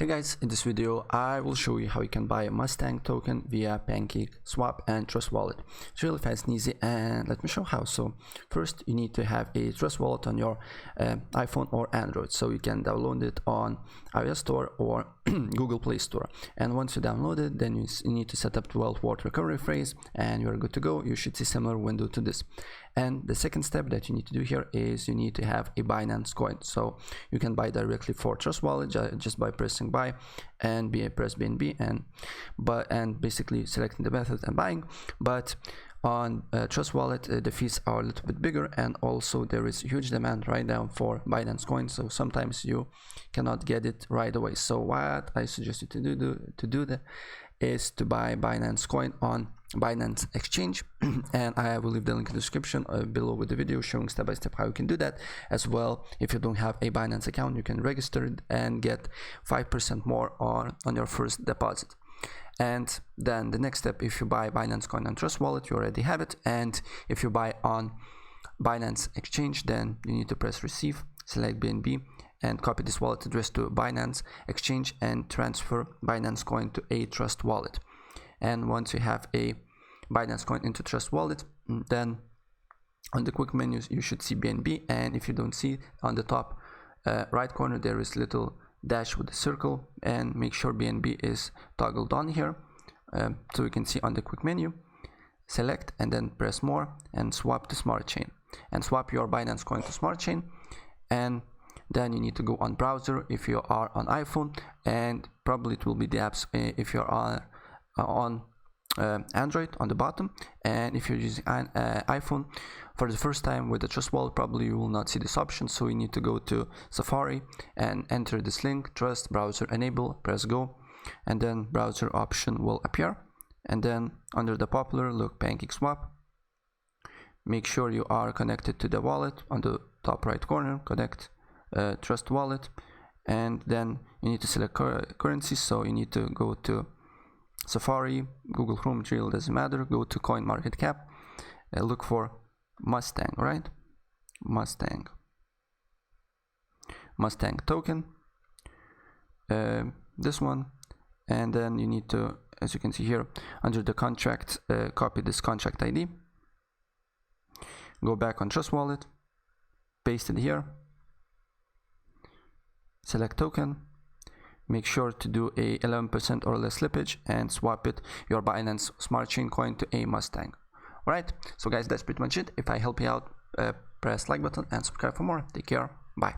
Hey guys, in this video I will show you how you can buy a Mustang token via Pancake Swap and Trust Wallet. It's really fast and easy, and let me show how. So first you need to have a Trust Wallet on your iPhone or Android, so you can download it on iOS Store or Google Play Store. And once you download it, then you need to set up 12-word recovery phrase and you're good to go. You should see similar window to this. And the second step that you need to do here is you need to have a Binance coin, so you can buy directly for Trust Wallet just by pressing buy and press BNB and basically selecting the method and buying. But on Trust Wallet the fees are a little bit bigger, and also there is huge demand right now for Binance coin, so sometimes you cannot get it right away. So what I suggest you to do that is to buy Binance coin on Binance exchange and I will leave the link in the description below with the video showing step by step how you can do that. As well, if you don't have a Binance account, you can register it and get 5% more on your first deposit. And then the next step, if you buy Binance coin on Trust Wallet, you already have it. And if you buy on Binance exchange, then you need to press receive, select BNB and copy this wallet address to Binance exchange and transfer Binance coin to a Trust Wallet. And once you have a Binance coin into Trust Wallet, then on the quick menus you should see BNB, and if you don't see, on the top right corner there is little dash with a circle, and make sure BNB is toggled on here, so you can see on the quick menu, select and then press more and swap to Smart Chain, and swap your Binance coin to Smart Chain. And then you need to go on browser if you are on iPhone, and probably it will be the apps if you're on Android on the bottom. And if you're using iPhone for the first time with the Trust Wallet, probably you will not see this option, so you need to go to Safari and enter this link, trust browser enable, press go, and then browser option will appear. And then under the popular, look Pancake Swap, make sure you are connected to the wallet on the top right corner, connect Trust Wallet, and then you need to select currency, so you need to go to Safari, Google Chrome, really doesn't matter, go to coin market cap, look for Mustang, right? Mustang token, this one, and then you need to, as you can see here under the contract, copy this contract ID, go back on Trust Wallet, paste it here, select token, make sure to do a 11% or less slippage and swap it your Binance Smart Chain coin to a Mustang. Alright, so guys, that's pretty much it. If I help you out, press like button and subscribe for more. Take care, bye.